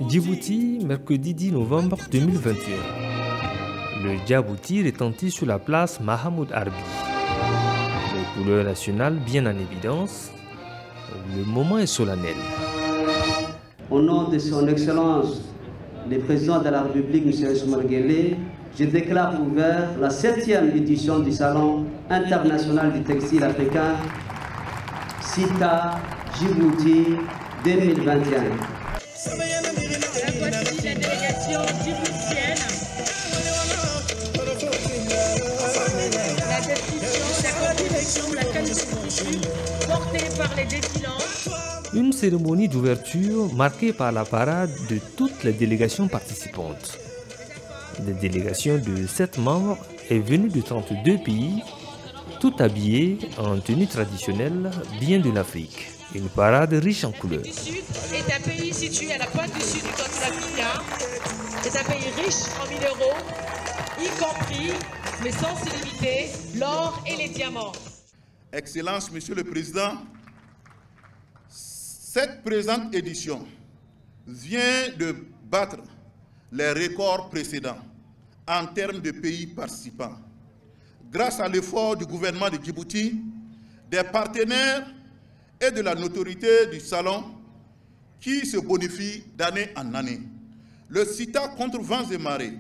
Djibouti, mercredi 10 novembre 2021. Le Djibouti retentit sur la place Mahamoud Arbi. Les couleurs nationales bien en évidence. Le moment est solennel. Au nom de son Excellence, le Président de la République, M. Ousmane Guelleh, je déclare ouvert la 7e édition du Salon international du textile africain, CITA Djibouti 2021. Voici la délégation djiboutienne. La description, la qualification portée par les défilants. Une cérémonie d'ouverture marquée par la parade de toutes les délégations participantes. Des délégations de 7 membres est venue de 32 pays, tout habillés en tenue traditionnelle bien de l'Afrique. Une parade riche en couleurs. Le Sud est un pays situé à la pointe du sud du continent africain. C'est un pays riche en minéraux, y compris, mais sans se limiter, l'or et les diamants. Excellence, Monsieur le Président, cette présente édition vient de battre les records précédents en termes de pays participants. Grâce à l'effort du gouvernement de Djibouti, des partenaires et de la notoriété du Salon qui se bonifie d'année en année. Le CITA contre vents et marées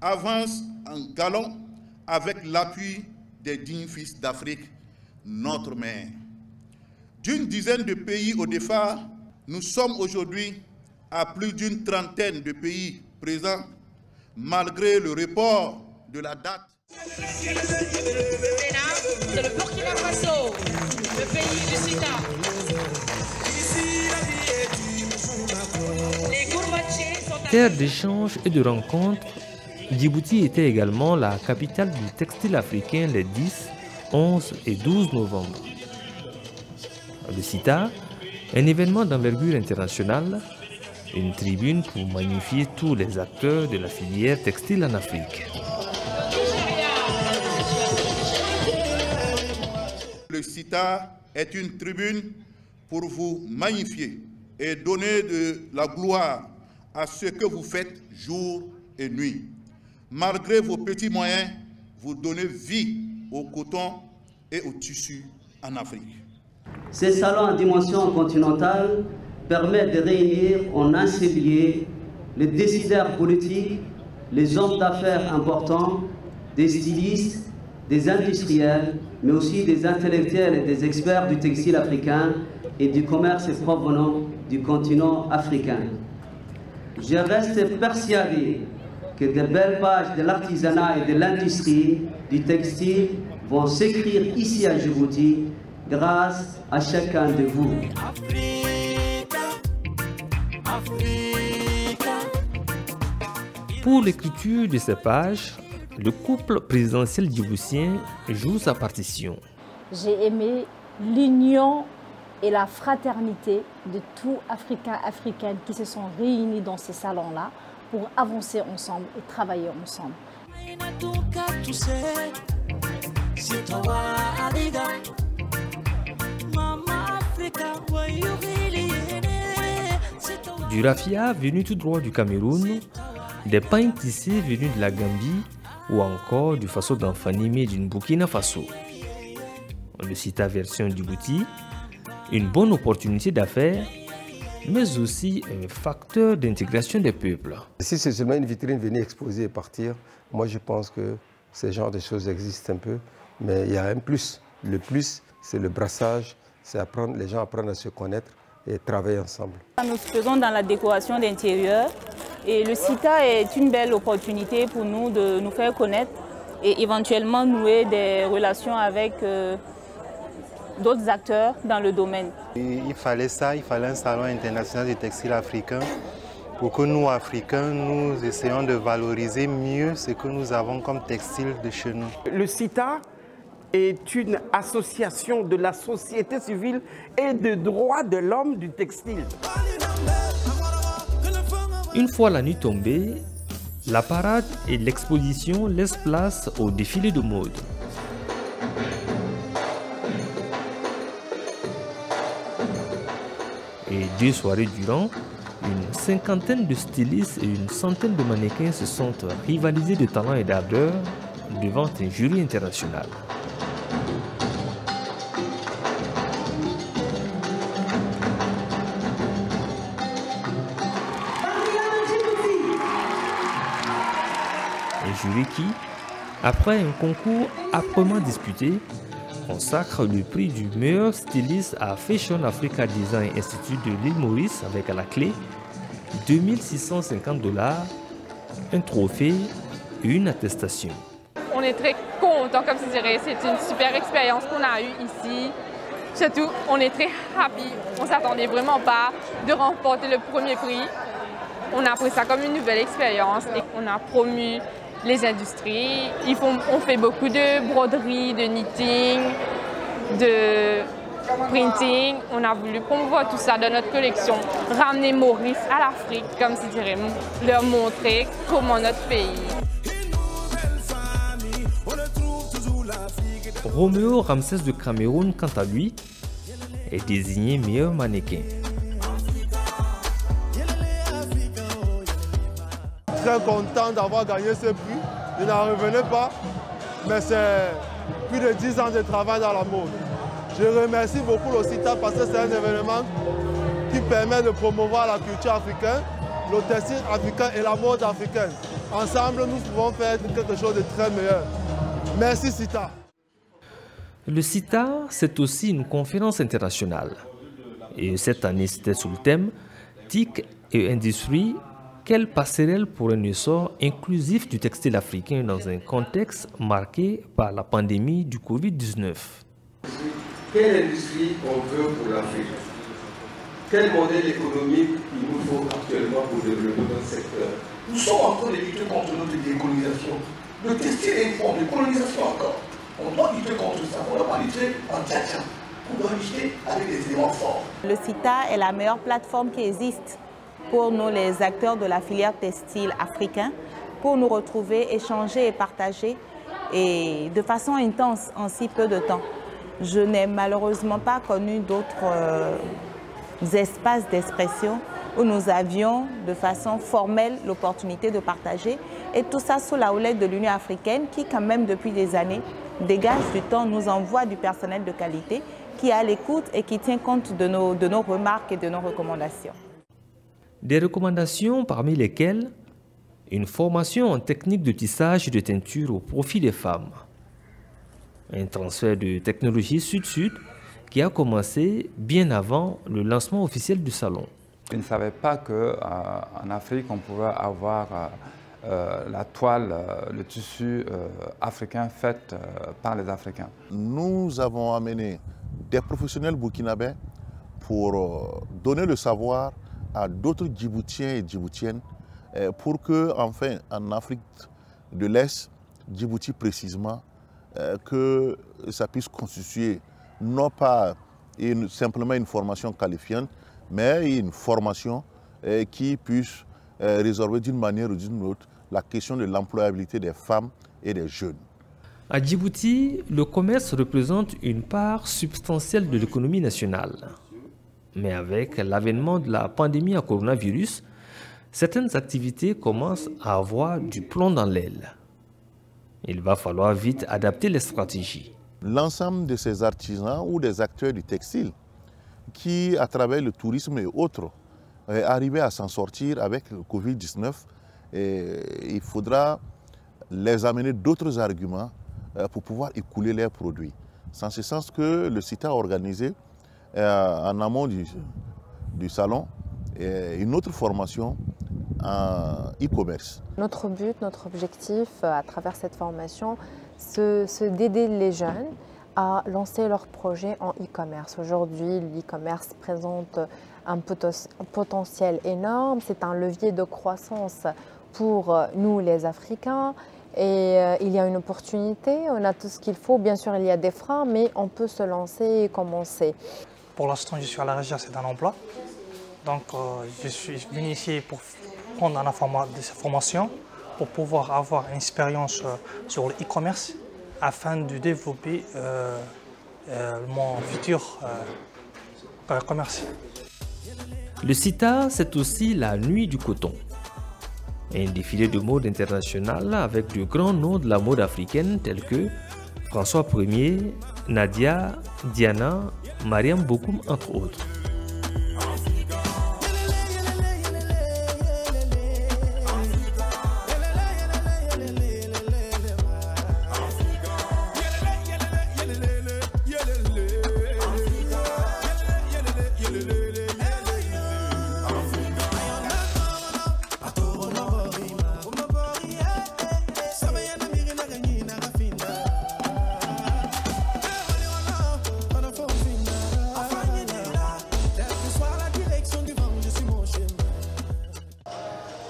avance en galon avec l'appui des dignes fils d'Afrique, notre mère. D'une dizaine de pays au départ, nous sommes aujourd'hui à plus d'une trentaine de pays présents, malgré le report de la date. C'est le Burkina Faso, le pays du CITA. Les gourmatiers sont... Terre d'échanges et de rencontres, Djibouti était également la capitale du textile africain les 10, 11 et 12 novembre. Le CITA, un événement d'envergure internationale, une tribune pour magnifier tous les acteurs de la filière textile en Afrique. Le CITA est une tribune pour vous magnifier et donner de la gloire à ce que vous faites jour et nuit. Malgré vos petits moyens, vous donnez vie au coton et au tissu en Afrique. Ces salons en dimension continentale permettent de réunir en un seul lieu les décideurs politiques, les hommes d'affaires importants, des stylistes, des industriels, mais aussi des intellectuels et des experts du textile africain et du commerce provenant du continent africain. Je reste persuadé que de belles pages de l'artisanat et de l'industrie du textile vont s'écrire ici à Djibouti grâce à chacun de vous. Pour l'écriture de ces pages, le couple présidentiel djiboutien joue sa partition. J'ai aimé l'union et la fraternité de tous Africains et Africaines qui se sont réunis dans ces salons-là pour avancer ensemble et travailler ensemble. Du raffia venu tout droit du Cameroun, des pains tissés venus de la Gambie ou encore du faso d'Anfanimé d'une Burkina Faso. Le CITA version Djibouti, une bonne opportunité d'affaires, mais aussi un facteur d'intégration des peuples. Si c'est seulement une vitrine, venir exposer et partir, moi je pense que ce genre de choses existent un peu, mais il y a un plus. Le plus, c'est le brassage, c'est apprendre, les gens apprennent à se connaître et travailler ensemble. Nous faisons dans la décoration d'intérieur et le CITA est une belle opportunité pour nous de nous faire connaître et éventuellement nouer des relations avec d'autres acteurs dans le domaine. Il fallait ça, il fallait un salon international du textile africain pour que nous, Africains, nous essayons de valoriser mieux ce que nous avons comme textile de chez nous. Le CITA est une association de la société civile et de droits de l'homme du textile. Une fois la nuit tombée, la parade et l'exposition laissent place au défilé de mode. Et 2 soirées durant, une cinquantaine de stylistes et une centaine de mannequins se sont rivalisés de talent et d'ardeur devant un jury international. Un jury qui, après un concours âprement disputé, consacre le prix du meilleur styliste à Fashion Africa Design Institute de l'île Maurice avec à la clé 2650 $, un trophée et une attestation. On est très contents, comme je dirais, c'est une super expérience qu'on a eue ici. Surtout, on est très happy, on ne s'attendait vraiment pas de remporter le premier prix. On a pris ça comme une nouvelle expérience et on a promu les industries. On fait beaucoup de broderie, de knitting, de printing. On a voulu promouvoir tout ça dans notre collection, ramener Maurice à l'Afrique, comme si dirais, leur montrer comment notre pays. Roméo Ramsès de Cameroun, quant à lui, est désigné meilleur mannequin. Très content d'avoir gagné ce prix. Je n'en revenais pas, mais c'est plus de 10 ans de travail dans la mode. Je remercie beaucoup le CITA parce que c'est un événement qui permet de promouvoir la culture africaine, le textile africain et la mode africaine. Ensemble, nous pouvons faire quelque chose de très meilleur. Merci CITA. Le CITA, c'est aussi une conférence internationale. Et cette année, c'était sous le thème TIC et industrie. Quelle passerelle pour un essor inclusif du textile africain dans un contexte marqué par la pandémie du Covid-19? Quelle industrie on veut pour l'Afrique? Quel modèle économique il nous faut actuellement pour développer notre secteur? Nous sommes en train de lutter contre notre décolonisation. Le textile est une forme de colonisation encore. On doit lutter contre ça. On ne doit pas lutter en tchatcha. On doit lutter avec des éléments forts. Le CITA est la meilleure plateforme qui existe pour nous, les acteurs de la filière textile africain, pour nous retrouver, échanger et partager et de façon intense en si peu de temps. Je n'ai malheureusement pas connu d'autres espaces d'expression où nous avions de façon formelle l'opportunité de partager et tout ça sous la houlette de l'Union africaine qui quand même depuis des années dégage du temps, nous envoie du personnel de qualité qui est à l'écoute et qui tient compte de nos remarques et de nos recommandations. Des recommandations parmi lesquelles une formation en technique de tissage et de teinture au profit des femmes, un transfert de technologie sud-sud qui a commencé bien avant le lancement officiel du salon. Je ne savais pas qu'en Afrique, on pouvait avoir la toile, le tissu africain fait par les Africains. Nous avons amené des professionnels burkinabés pour donner le savoir à d'autres Djiboutiens et Djiboutiennes pour que, enfin, en Afrique de l'Est, Djibouti précisément, que ça puisse constituer non pas simplement une formation qualifiante, mais une formation qui puisse résorber d'une manière ou d'une autre la question de l'employabilité des femmes et des jeunes. À Djibouti, le commerce représente une part substantielle de l'économie nationale. Mais avec l'avènement de la pandémie à coronavirus, certaines activités commencent à avoir du plomb dans l'aile. Il va falloir vite adapter les stratégies. L'ensemble de ces artisans ou des acteurs du textile qui, à travers le tourisme et autres, arrivaient à s'en sortir avec le Covid-19, il faudra les amener d'autres arguments pour pouvoir écouler leurs produits. C'est en ce sens que le CITA a organisé en amont du salon une autre formation en e-commerce. Notre but, notre objectif à travers cette formation, c'est d'aider les jeunes à lancer leurs projets en e-commerce. Aujourd'hui, l'e-commerce présente un potentiel énorme, c'est un levier de croissance pour nous les Africains et il y a une opportunité, on a tout ce qu'il faut. Bien sûr, il y a des freins, mais on peut se lancer et commencer. Pour l'instant, je suis à la recherche d'un emploi. Donc, je suis venu ici pour prendre cette formation, pour pouvoir avoir une expérience sur le e-commerce afin de développer mon futur commerce. Le CITA, c'est aussi la nuit du coton. Un défilé de mode international avec de grands noms de la mode africaine tels que François Ier, Nadia, Diana, Mariam Bokoum entre autres.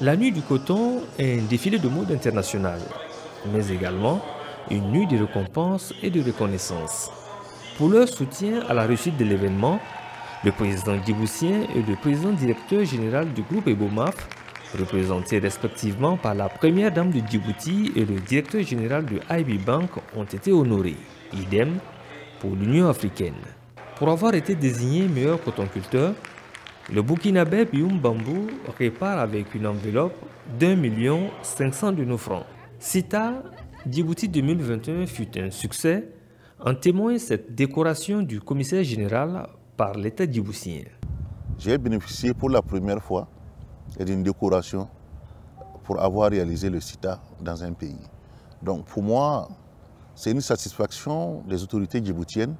La nuit du coton est un défilé de mode international, mais également une nuit de récompense et de reconnaissance. Pour leur soutien à la réussite de l'événement, le président djiboutien et le président directeur général du groupe Ebomaf, représentés respectivement par la première dame de Djibouti et le directeur général de IB Bank, ont été honorés. Idem pour l'Union africaine. Pour avoir été désigné meilleur cotonculteur, le Burkinabé Bioum Bambou repart avec une enveloppe d'1 500 000 de nos francs. CITA Djibouti 2021 fut un succès, en témoigne cette décoration du commissaire général par l'État djiboutien. J'ai bénéficié pour la première fois d'une décoration pour avoir réalisé le CITA dans un pays. Donc pour moi, c'est une satisfaction des autorités djiboutiennes,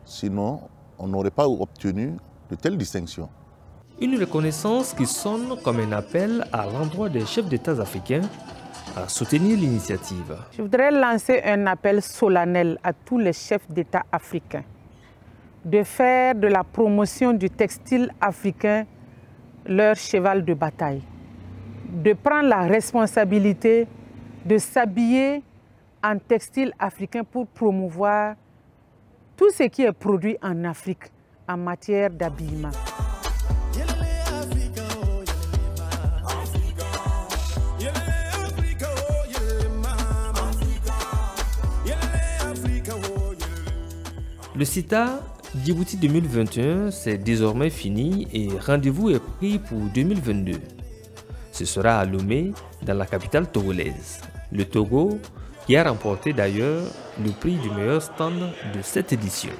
sinon on n'aurait pas obtenu de telles distinctions. Une reconnaissance qui sonne comme un appel à l'endroit des chefs d'État africains à soutenir l'initiative. Je voudrais lancer un appel solennel à tous les chefs d'État africains de faire de la promotion du textile africain leur cheval de bataille, de prendre la responsabilité de s'habiller en textile africain pour promouvoir tout ce qui est produit en Afrique en matière d'habillement. Le CITA Djibouti 2021, c'est désormais fini et rendez-vous est pris pour 2022. Ce sera à Lomé, dans la capitale togolaise. Le Togo, qui a remporté d'ailleurs le prix du meilleur stand de cette édition.